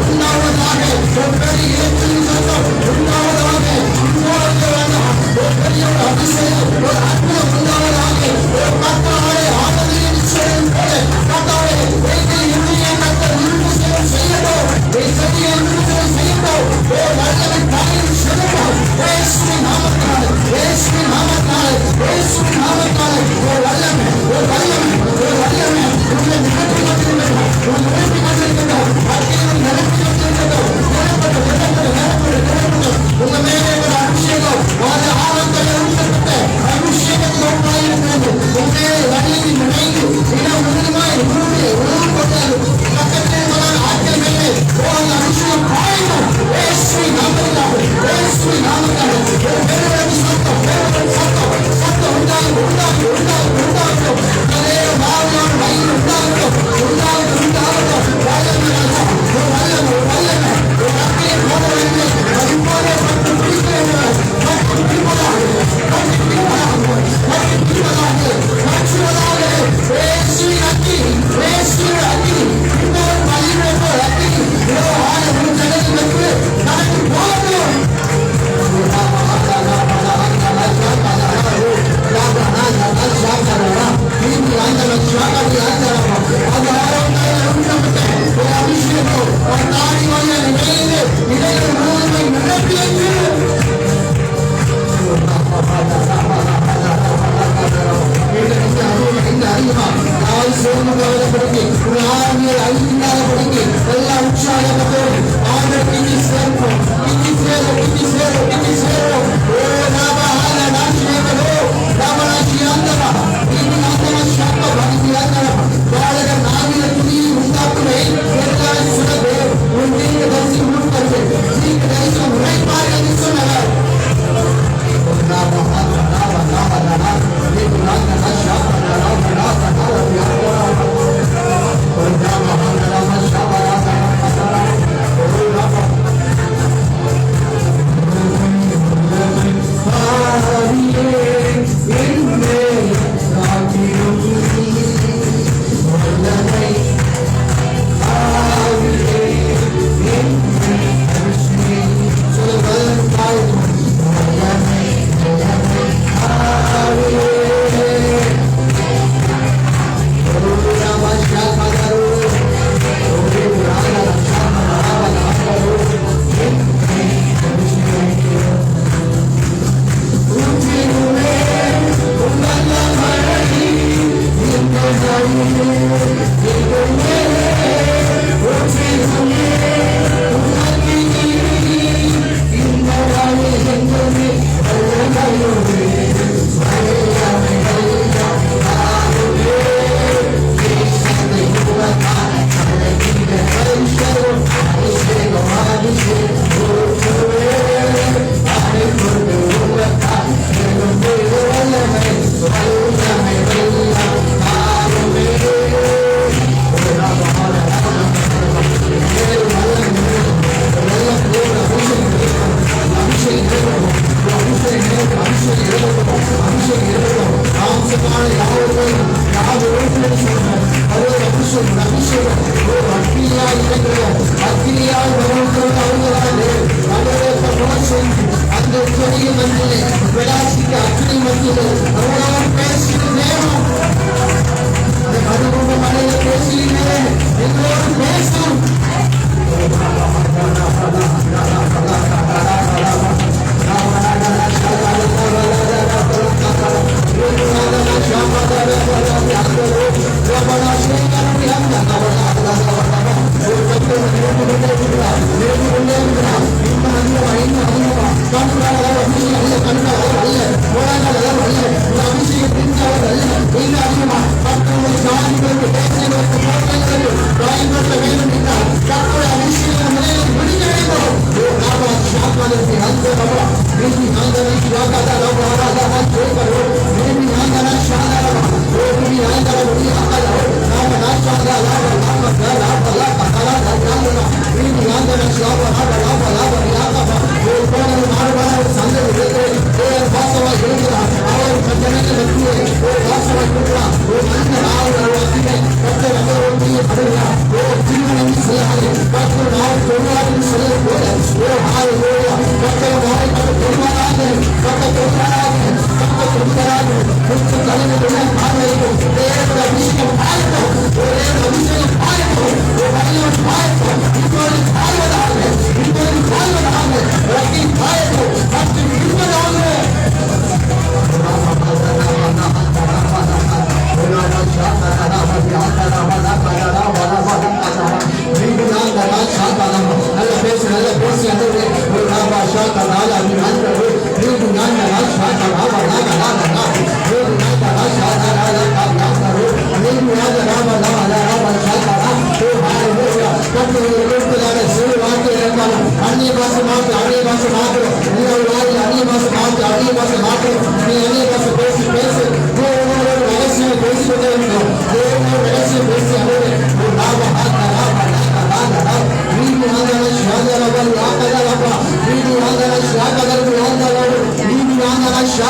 உண்டாவதாக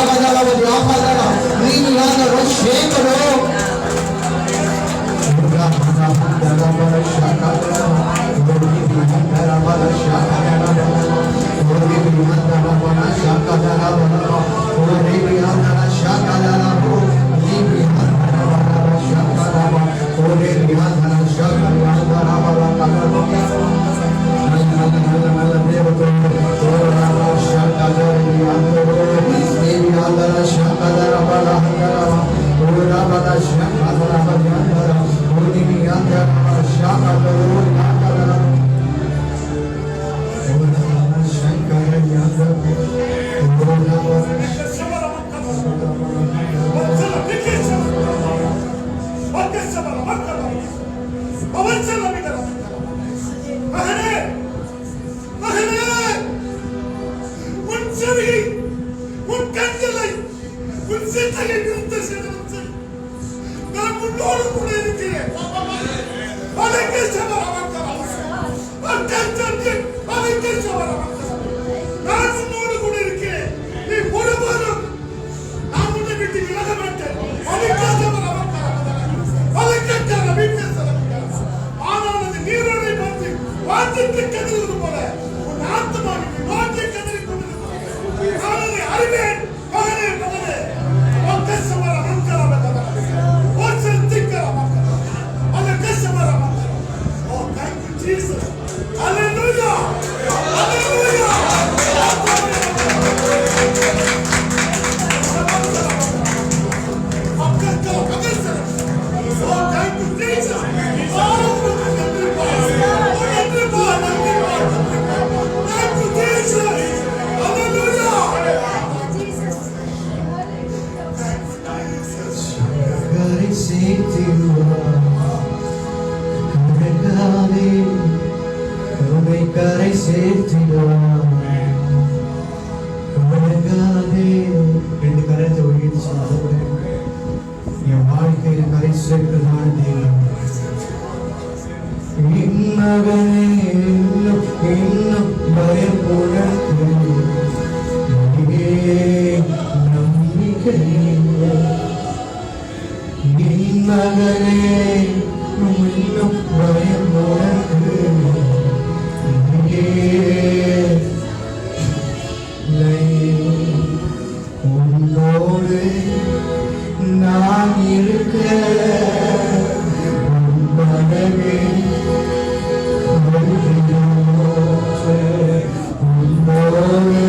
Shaka செவியை, உன் கண்களை, உன் சிந்தையை நிறுத்த செய்தவன். நான் உன்னோடு கூட இருக்கிறேன். அதைக்கு சமரமக்கிறான். அதைக்கு சமரமக்கிறான். நான் உன்னோடு கூட இருக்கிறேன். நீ ஒருவரும் நான் உன்னை விட்டு விலக மாட்டேன். அதைக்கு சமரமக்கிறான். அதைக்கு சமரமக்கிறான். ஆனால் அது நீரோடை பார்த்து வார்த்தைக்கு கதறுவது போல உன் ஆத்மாவின் வார்த்தை கதறிக் கொண்டிருக்கிறது. நான் அதை அறிவேன். மகனே மகனே ஒக்க சமரமக்கிறான். ஒரு சிந்திக்கிறான். அதற்கு சமரமக்கிறான். ஓ thank you Jesus. Hallelujah. Hallelujah. கரை சேர்த்திடுவான். ரெண்டு கரத்தை ஒழிச்சு என் வாழ்க்கையில் கரை சேர்க்கிறதான தேவன். மகனே இன்னும் பயப்புடன் நம்பிக்கை மகனே இன்னும் பயப்புடன் உன்னோடு நான் இருக்க உன்னோடு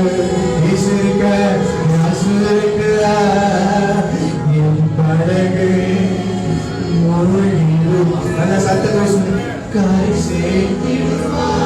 என் படகு நல்ல சத்தத்தை கரை சேர்த்திடுவான்.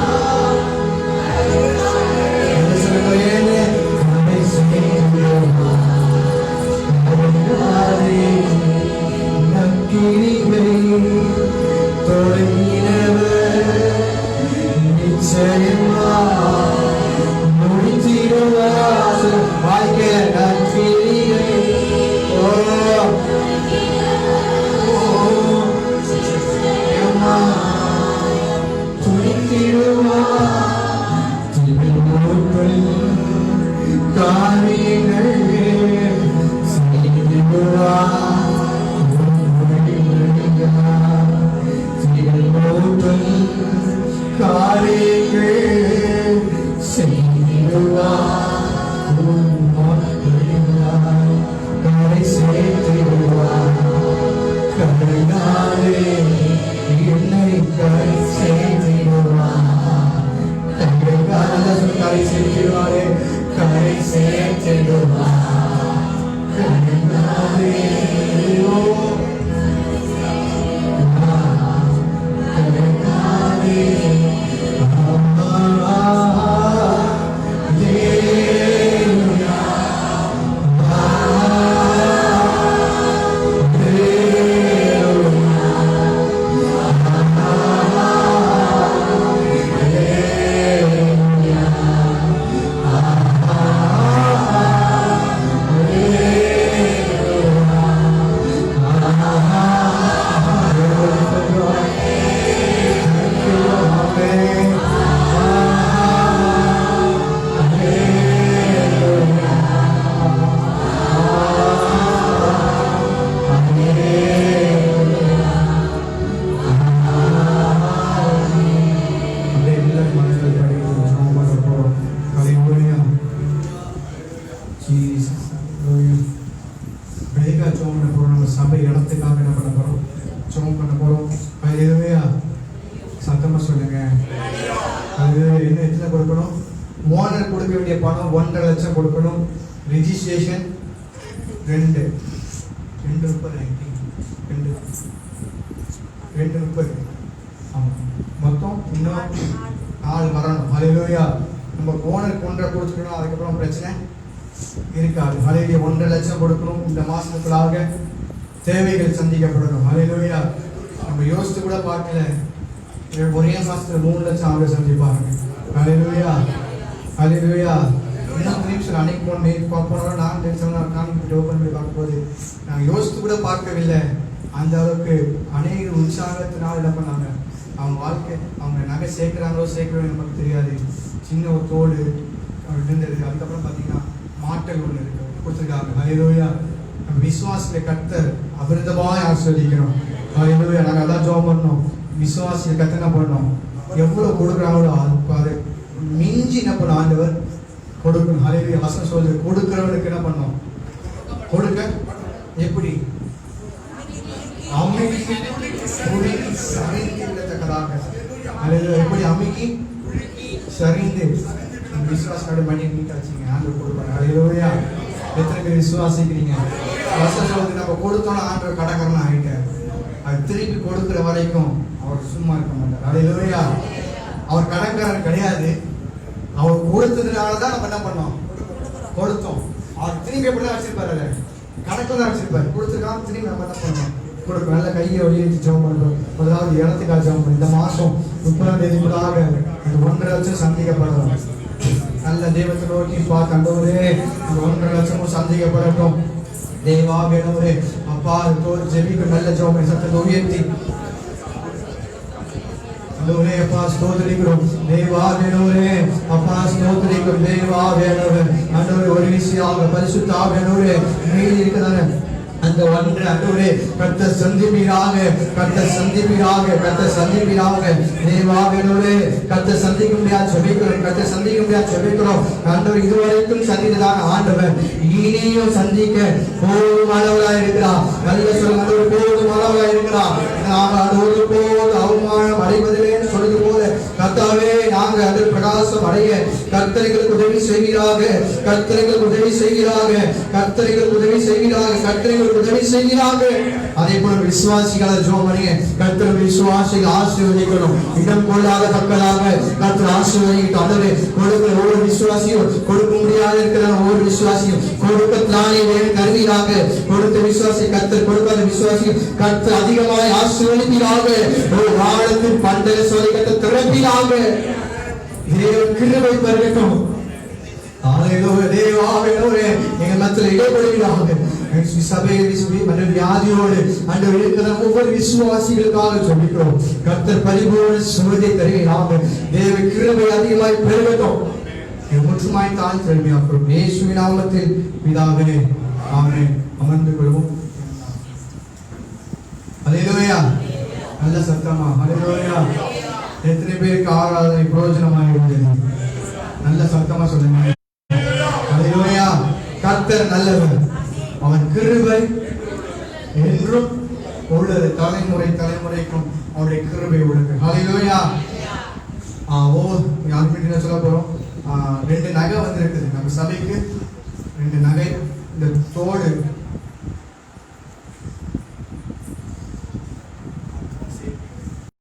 சபை இடத்துக்காக என்ன பண்ண போறோம்? ஜெபம் பண்ண போறோம். ஹல்லேலூயா. சத்தமா சொல்லுங்க. அது என்ன எத்தனை கொடுக்கணும்? ஓனர் கொடுக்க வேண்டிய பணம் 1.5 லட்சம் கொடுக்கணும். ரெஜிஸ்ட்ரேஷன் 2 ஆமா. மொத்தம் இன்னும் 4 வரணும். ஹல்லேலூயா. நம்ம ஓனர் கொண்டை கொடுத்துக்கணும். அதுக்கப்புறம் பிரச்சனை இருக்காது. ஹல்லேலூயா. 1.5 லட்சம் கொடுக்கணும். இந்த மாசத்துக்குள்ளாக தேவைகள் சந்திக்கப்படணும். ஹல்லேலூயா. நம்ம யோசித்து கூட பார்க்கல, ஒரே மாசத்துல 3 லட்சம் ஆக சந்திப்பாங்க. ஹல்லேலூயா. ஹல்லேலூயா. இன்னும் நிமிஷம் அன்னைக்கு போனோம் நான் காமிக்கிட்டு ஓப்பன் பண்ணி பார்க்கும்போது நாங்கள் யோசித்து கூட பார்க்கவில்லை. அந்த அளவுக்கு அநேக உற்சாகத்தினால் என்ன பண்ணாங்க, அவங்க வாழ்க்கை அவங்க நகை சேர்க்குறாங்களோ சேர்க்கிறோம் நமக்கு தெரியாது. சின்ன ஒரு தோடு இருந்தது. அதுக்கப்புறம் பார்த்தீங்கன்னா மாட்டல் ஒன்று இருக்கு கொடுத்துருக்காங்க. ஹல்லேலூயா. நம்ம விசுவாசிய கர்த்தர் அபிரிதமாய் ஆசீர்வதிக்கணும். ஹல்லேலூயா. நாங்கள் அதான் ஜெபம் பண்ணோம். விசுவாசிய கர்த்தர் என்ன பண்ணோம், எவ்வளோ கொடுக்குறாங்களோ அதை மிஞ்சி என்ன பண்ண ஆண்டவர் கொடுக்கணும். ஹல்லேலூயா. வசனம் சொல்லுது, கொடுக்கிறவனுக்கு என்ன பண்ணோம், கொடுக்க எப்படி அமைதி சரிந்து விடத்தக்கதாக. எப்படி அமைதி சரிந்து விசுவாசோட பண்ணி நீட்டாச்சுங்க ஆண்டவர் கொடுப்பாங்க. ஹல்லேலூயா. எத்தனை பேர் விசுவாசிக்கிறீங்க? வசனம் சொல்லுது, நம்ம கொடுத்தோம்னா ஆண்டவர் கடகரனா ஆகிட்டார். அது திருப்பி கொடுக்குற வரைக்கும் அவர் சும்மா இருக்க மாட்டார். ஹல்லேலூயா. அவர் கடன்காரர் கிடையாது. அவர் கொடுத்ததுனால தான் நம்ம என்ன பண்ணோம், கொடுத்தோம். அவர் திரும்பி எப்படி தான் வச்சிருப்பாரு, கணக்கில் தான் வச்சிருப்பாரு. கொடுத்துருக்காம திரும்பி நம்ம என்ன பண்ணோம், கொடுக்கும். நல்ல கையை ஒழிச்சு ஜெபம் பண்ணுறோம். முதலாவது இடத்துக்காக ஜெபம் பண்ணுறோம். இந்த மாதம் 30ஆம் தேதிக்குள்ளாக இந்த 1.5 லட்சம் சந்திக்கப்படணும். நல்ல தெய்வத்தை நோக்கி ஆண்டவரே, இந்த 1.5 லட்சமும் சந்திக்கப்படட்டும். தேவா வேணவரே அப்பா ஜெபிக்கும். நல்ல ஜெபம் சத்தத்தை உயர்த்தி ஆண்டவரே அப்பா ஸ்தோத்திரிக்கிறோம். தேவா வேணவரே அப்பா ஸ்தோத்திரிக்கிறோம். தேவா வேணவர் ஆண்டவரே ஒரு விஷயம் பரிசுத்த ஆவியானவரே மீறி இருக்கிறாங்க. அந்த ஒன்று அன்றுவரே கர்த்தர் சந்திப்பீராக, கர்த்தர் சந்திப்பீராக, கர்த்தர் சந்திப்பீராக. தேவாவினோரே கர்த்தர் சந்திக்க முடியாது ஜெபிக்கிறோம், கர்த்தர் சந்திக்க முடியாது ஜெபிக்கிறோம். ஆண்டவர் இதுவரைக்கும் சந்தித்ததான ஆண்டவர் இனியும் சந்திக்க போதுமானவராக இருக்கிறார். நல்ல சொல்ல போதுமானவராக இருக்கிறார். நாங்கள் ஒருபோது அவமானம் அடைவதில்லை என்று சொல்வது போல கர்த்தாவே நாங்கள் அதில் பிரகாசம் அடைய கர்த்தர்களுக்கு உதவி செய்கிறாக, கர்த்தர்களுக்கு உதவி செய்கிறாக, கர்த்தர்களுக்கு உதவி செய்கிறாக, கர்த்தர்களுக்கு உதவி செய்கிறாங்க. அதே போல விசுவாசிகளை ஜெபம் பண்ணுங்க. கர்த்தர் விசுவாசிகளை ஆசீர்வதிக்கணும். இடம் கொள்ளாத தக்கதாக கர்த்தர் ஆசீர்வதிக்கட்டும். ஆண்டவரே கொடுக்கிற ஒவ்வொரு விசுவாசியும் கொடுக்க முடியாத இருக்கிற ஒவ்வொரு விசுவாசியும் கொடுக்கத்தானே கருவியாக கொடுத்த விசுவாசி கர்த்தர் கொடுக்காத விசுவாசியும் கர்த்தர் அதிகமாக ஆசீர்வதிப்பீராக. ஒரு வாழத்தின் பண்டக சோதிக்கத்தை திறப்பீராக. தேவன் கிருபை பெருகட்டும். தேவாவினோரே எங்கள் மத்தியில் இடைப்படுகிறாங்க. சபையில் வியாதியோடு ஆண்டவர் இருக்கிற ஒவ்வொரு விசுவாசிகளுக்காக சொல்லிக்கிறோம். கர்த்தர் பரிபூர்ண சுமதியை தருகிறாங்க. தேவ கிருபை அதிகமாய் பெருகட்டும். முற்றுமாய் தான் பெருமையாக்கும். இயேசுவின் நாமத்தில் பிதாவே ஆமென். அமர்ந்து கொள்வோம். ஹல்லேலூயா. நல்ல சத்தமா ஹல்லேலூயா. எத்தனை பேருக்கு ஆராதனை பிரயோஜனமாக இருந்தது? நல்ல சத்தமா சொல்லுங்க. ஹல்லேலூயா. கர்த்தர் நல்லவர், அவன் கிருபை என்றும் உள்ளது. தலைமுறைக்கும் அவருடைய கிருபை உள்ளது. ஹல்லேலூயா. யாருக்கு சொல்ல போறோம், 2 நகை வந்திருக்குது நம்ம சபைக்கு. 2 நகை. இந்த தோடு